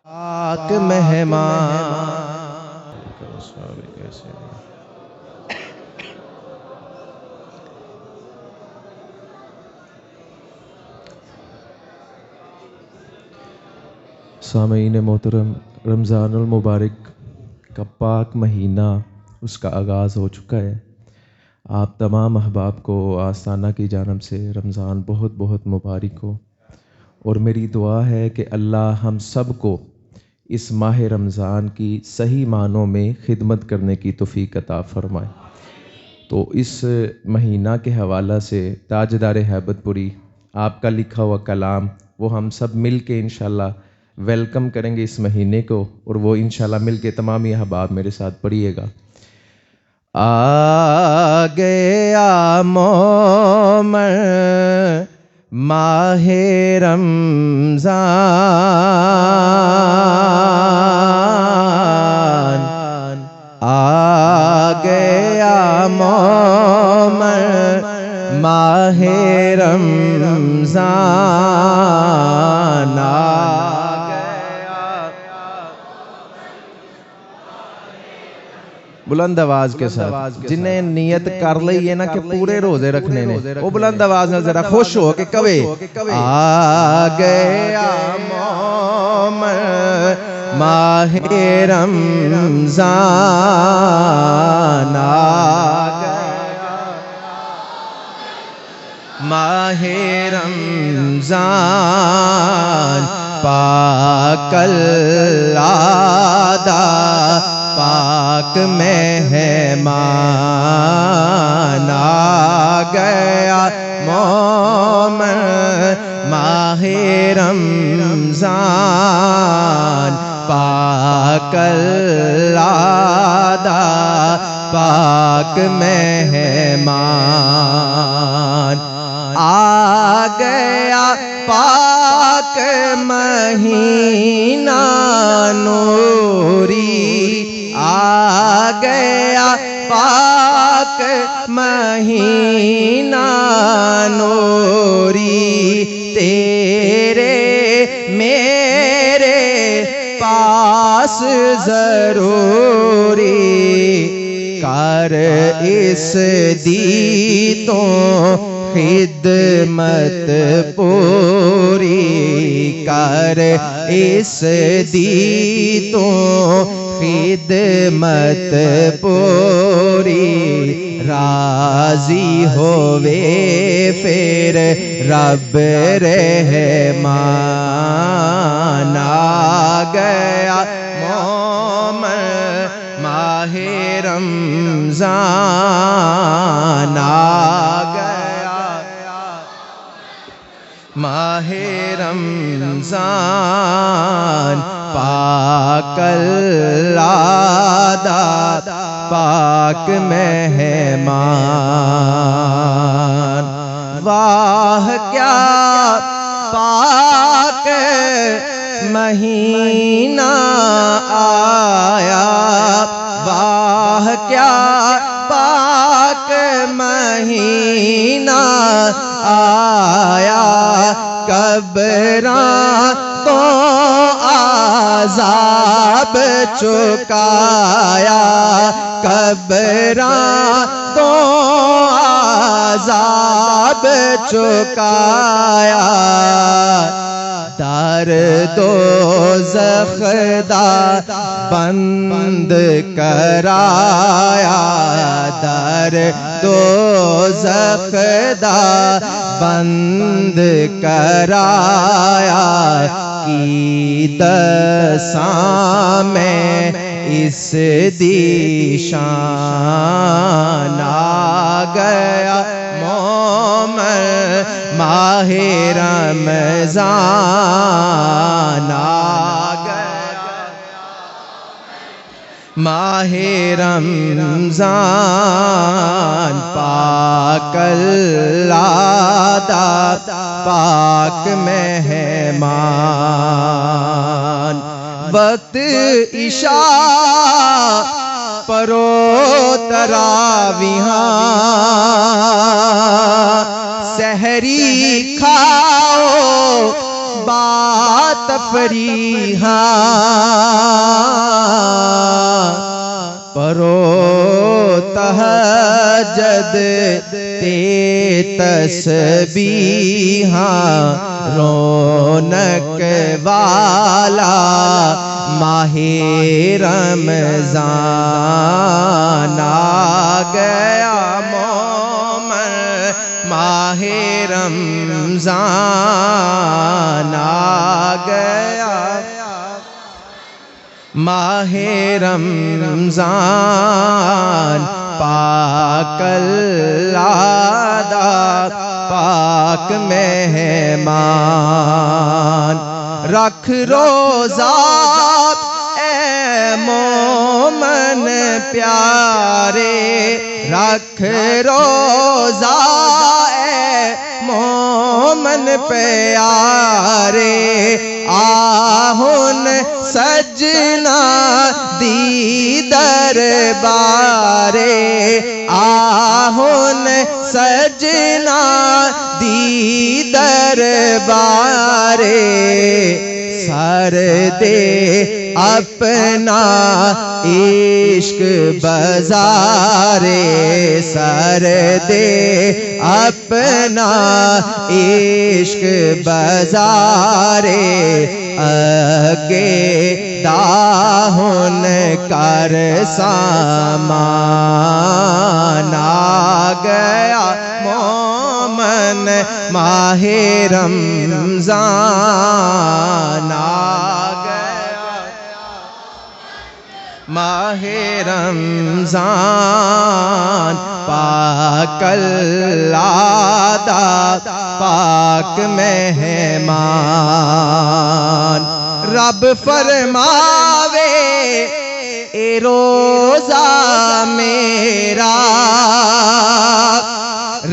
پاک مہمان سامعین محترم، رمضان المبارک کا پاک مہینہ اس کا آغاز ہو چکا ہے۔ آپ تمام احباب کو آستانہ کی جانب سے رمضان بہت بہت مبارک ہو، اور میری دعا ہے کہ اللہ ہم سب کو اس ماہ رمضان کی صحیح معنوں میں خدمت کرنے کی توفیق عطا فرمائے۔ تو اس مہینہ کے حوالہ سے تاجدار ہیبت پوری آپ کا لکھا ہوا کلام وہ ہم سب مل کے انشاءاللہ ویلکم کریں گے اس مہینے کو، اور وہ انشاءاللہ مل کے تمام احباب میرے ساتھ پڑھیے گا۔ آ گیا مومن ماہ رمضان، آ گیا مومن ماہ رمضان، بلند آواز کے ساتھ جنہیں نیت کر لی ہے نا کہ پورے روزے رکھنے نے، وہ بلند آواز میں ذرا خوش ہو کے کہے آ گیا مومن ماہ رمضان، آ گیا ماہ رمضان، پاک اللہ دا پاک مہمان، آ گیا مومن ماہ رمضان، پاک اللہ دا پاک مہمان، آ گیا پاک مہینہ نوری، آ گیا پاک مہینہ نوری، تیرے میرے پاس ضروری، کر اس دی تو خدمت پوری، کر اس دی تو خدمت پوری، راضی ہووے پھر رب رحمان، آ گیا مومن ماہ رمضان، آ گیا ماہ رمضان، پاک اللہ دا پاک مہمان، واہ کیا پاک مہینہ آیا، واہ کیا پاک مہینہ آیا، قبراں تو عذاب چکایا، قبراں تو عذاب چکایا، درد و زخدا بند کرایا، درد و زخدا بند کرایا، کی دساں میں اس دی شان، آ گیا مومن ماہ رمضان، آ گیا ماہ رمضان، پاک اللہ دا پاک مہمان، وقت عشاء پرو تراویحاں، سحری کھاؤ تفریحاں پرو تہجد تے تسبیحاں رونق والا ماہ رمضان آ گیا مومن ماہ رمضان آ گیا ماہ رمضان پاک اللہ دا پاک مہمان رکھ روزہ اے مومن پیارے رکھ روزہ اے مومن پیارے آہن سجنا دی دربارے آہن سجنا دی دربارے سر دے اپنا عشق بازارے سر دے اپنا عشق بازارے اگے داہن کر سامان آ گیا مومن ماہ رمضان آ گیا ماہ رمضان پاک اللہ دا پاک مہمان رب فرماوے اے روزہ میرا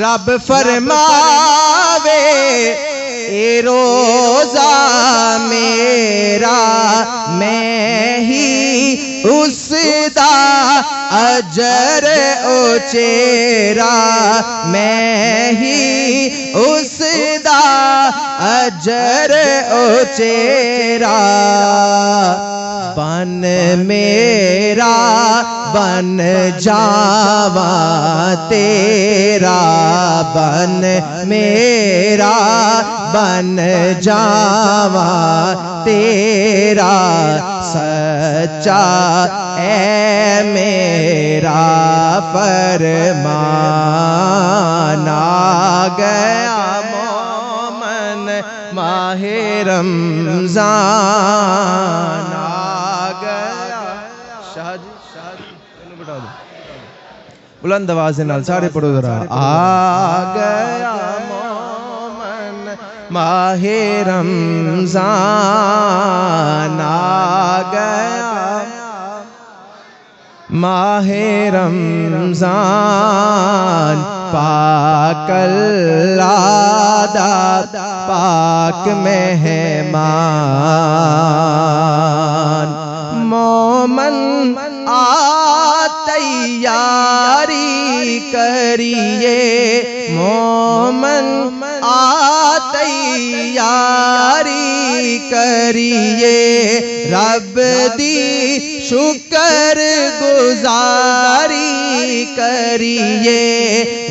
رب فرماوے اے روزہ میرا میں ہی اس دا اجر اچیرا میں ہی اس دا اجر اچیرا بن میرا بن جاواں تیرا بن میرا بن جاواں تیرا سچا اے میرا فرمان آ گیا مومن ماہ رمضان آ گیا شاہ جی بٹا دو بلند آواز نال سارے پڑھو ذرا آ گیا مومن ماہ رمضان آ گیا ماہ رمضان پاک اللہ دا پاک مہمان مومن آ تیاری کریے مومن آ تیاری کریے رب دی شکر گزاری کریے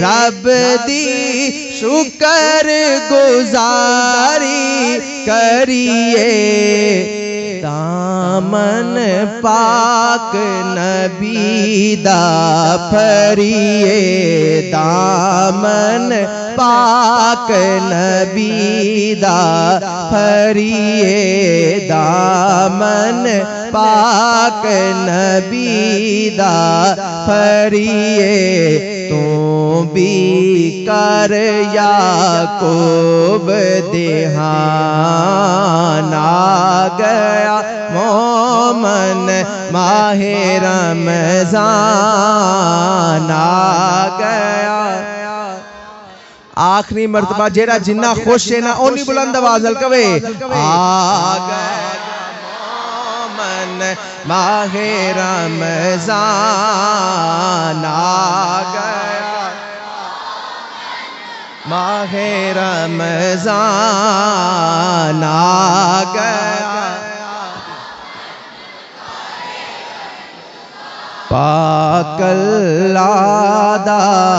رب دی شکر گزاری کریے دامن پاک نبی دا پھریے دامن پاک نبی دا پھریے دامن پاک نبی دا پھریے تو بھی کر یعقوب دہان آ گیا مومن ماہ رمضان آ گیا آخری مرتبہ جیڑا جنہ خوش ہے نا اونی بلند آواز کہے آ گیا مومن ماہ رمضان آ گیا ماہ رمضان آ گیا پاک اللہ دا